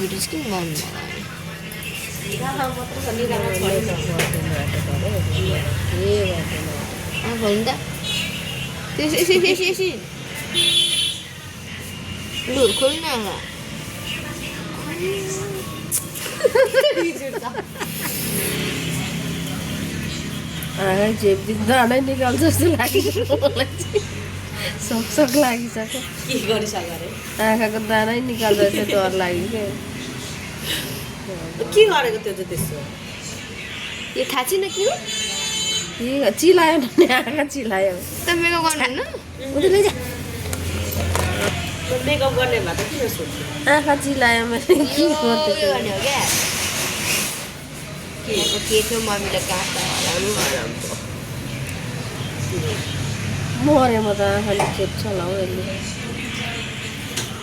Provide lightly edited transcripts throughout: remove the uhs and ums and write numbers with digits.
video चाहिँ किन गर्नु खोल्नु त त्यसै लु खोल्नु आँखा चेप्दी दानै निकाल्छ जस्तो लागिसक्यो मलाई चाहिँ सक्सक लागिसक्यो के गरिसक्यो अरे आँखाको दानै निकाल्दा चाहिँ डर लाग्यो के गरेको त्यो चाहिँ त्यसो यो थाहा छैन के हो के चिलायो नि आँखा चिलायो त मेकअप गर्नु उनीहरूले मेकअप गर्ने भए त किन सोध्छु आँखा चिलायो मैले के यो गर्दै गर्ने हो क्या के थियो मम्मीले काट्दा हराउनु मरे म त आँखाले चेप्छ होला हौ यसले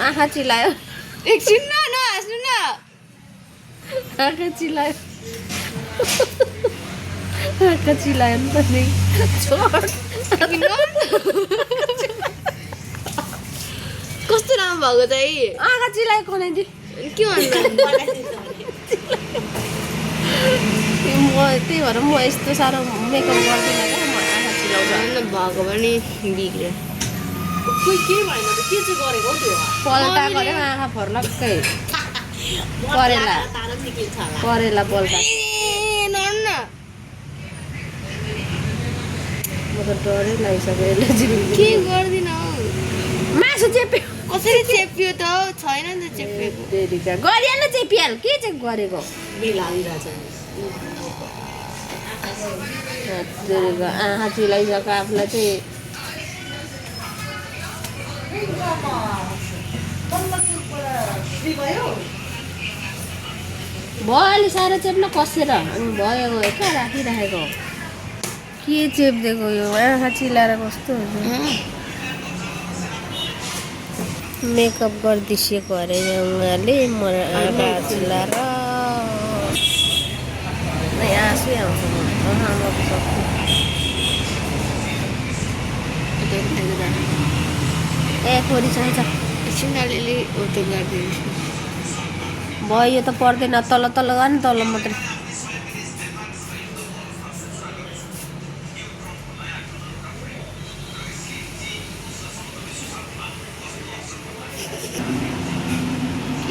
आँखा चिलायो एकछिन न नहाँस्नु न आँखा चिलायो आँखा चिलायो नि त नि कस्तो राम्रो भएको त है आँखा चिलायो कनाइदि के भन्नु म त्यही भएर म यस्तो साह्रो मेकअप गर्दिनँ क्या म आँखा चिलाउँछ भएको पनि बिग्रियो खोइ के भएन त के चाहिँ गरेको हौ त्यो पल्टा गऱ्यो आँखा फर्लक्कै करेला तारा निक्लिन्छ होला करेला पल्टा नर्न म त डरै लागिसक्यो यसले जिन्दगी के गर्दिन हौ मासु चेप्यो कसरी चेपियो त छैन नि त चेपिएको देरीका गरिहाल्नु चेपिहाल के चाहिँ गरेको मिलाइरहेछ देरीको आँखा चिलाइसक्यो आफूलाई चाहिँ भयो अलि साह्रो चेप्न कसेर अनि भयो कहाँ राखिराखेको के चेप्दिएको यो आँखा चिलाएर कस्तो हुन्छ मेकअप गरिदिसिएको अरे उहाँले म आँखा चिलाएर आँसु आउँछ ए खोरी चाहिन्छ एकछिन अलिअलि त्यो गरिदिन्छु भयो यो त पर्दैन तल तल गर्ने तल मात्रै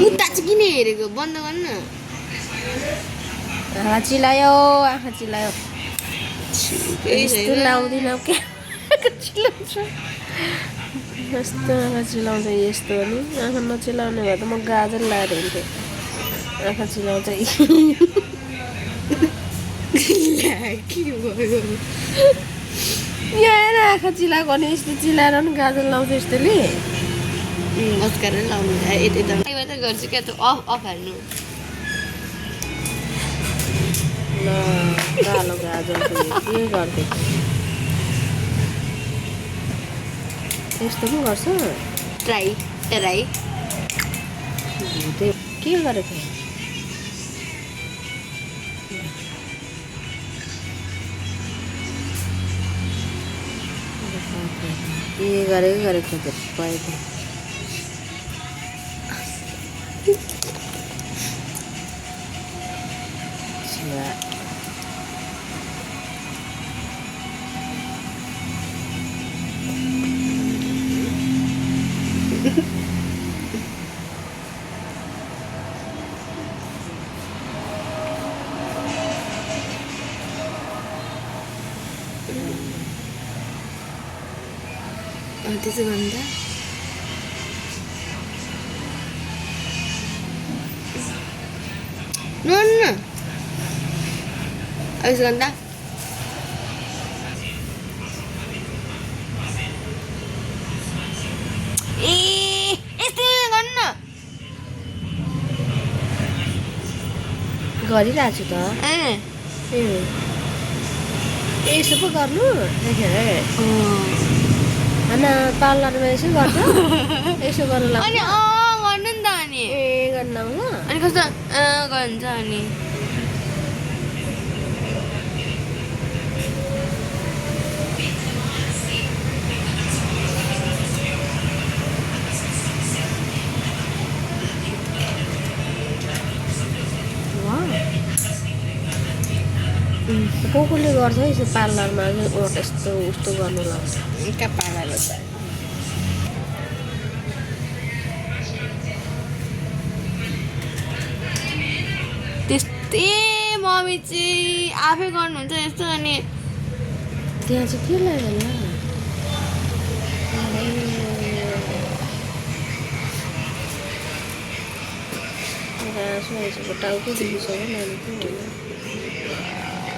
उता चाहिँ किन हेरेको बन्द गर्नु आँखा चिलायो आँखा चिलायो यस्तो लाउँदिनँ क्या चिलाउँछ यस्तो आँखा चिलाउँछ यस्तो नि आँखा नचिलाउने भए त म गाजर लाएर हुन्थेँ आँखा चिलाउँछ यहाँ आँखा चिलाएको नि यस्तो चिलाएर पनि गाजर लाउँछ यस्तोले मस्कारा लाउनु यता त गर्छु क्या त अफ अफ हाल्नु ल कालो गाजर के गर्थ्यो यस्तो पनि गर्छ ट्राई ट्राई के गरेको के गरेको पाएको त्यसो गर्नु त नर्न यसो गर्नु त ए यस्तो गर्नु न गरिरहेको छु त ए यसो पो गर्नु देखेर होइन पार्लरमा यसो गर्छ यसो गर्नु लाग्छ अनि गर्नु नि त अनि ए गर्न आउँछ अनि कस्तो गर्नुहुन्छ अनि कोले गर्छ है यसो पार्लरमा ओठ यस्तो उस्तो गर्नु लाग्छ कहाँ पार्लर छ त्यस्तै मम्मी चाहिँ आफै गर्नुहुन्छ यस्तो अनि त्यहाँ चाहिँ के लाग्यो होला टाउको दुखिसक्यो नानीको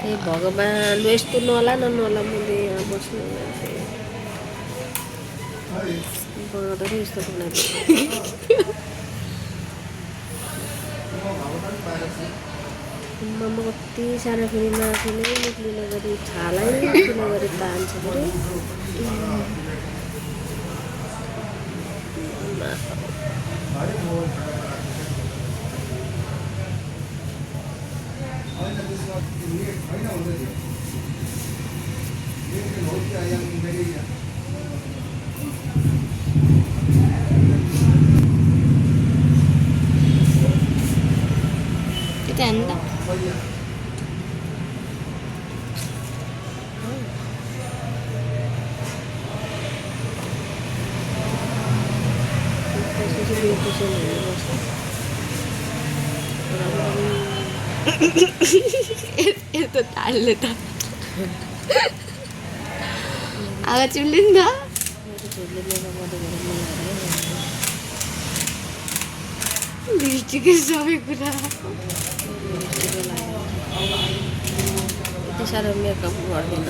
ए भगवान् यस्तो नला नला मैले यहाँ बस्नु बनाउँदाखेरि यस्तो बनाइदिएको म कति सानो फेरि मासुले निक्लिने गरी छालै निक्लिने गरी तान्छ फेरि kita anda itu tali tak agak culin dah lipstick sampai कुरा यति साह्रो मेकअप गर्दैन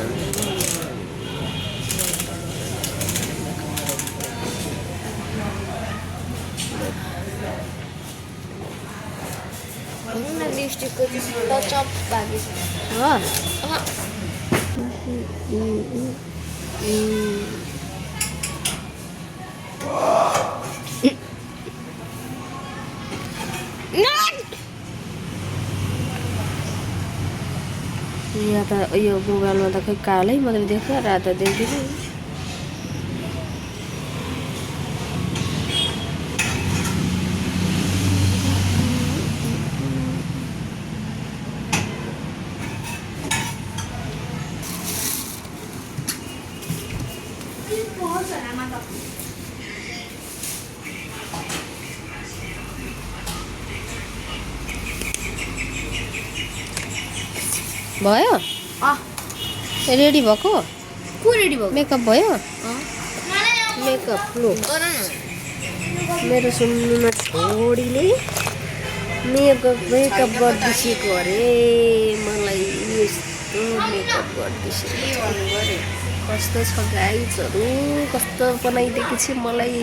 लिपस्टिक को टचअप बाकी छ यहाँ त यो मोबाइलमा त खै कालै मात्रै देख्छ रातो देख्दिनँ भयो रेडी भएको को रेडी भयो मेकअप भयो मेकअप लु मेरो सुन्नुमा छोरीले मेकअप गरिदिसेको अरे मलाई यस्तो मेकअप गरिदिसेको कस्तो छ गाइजहरू कस्तो बनाइदिएकी छि मलाई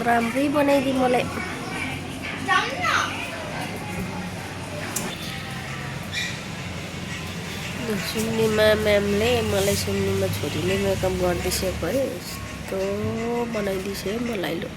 राम्रै बनाइदिए मलाई सुन्नीमा म्यामले मलाई सुन्नीमा छोरीले मेकअप गरिदिसेको है यस्तो बनाइदिसे मलाई लु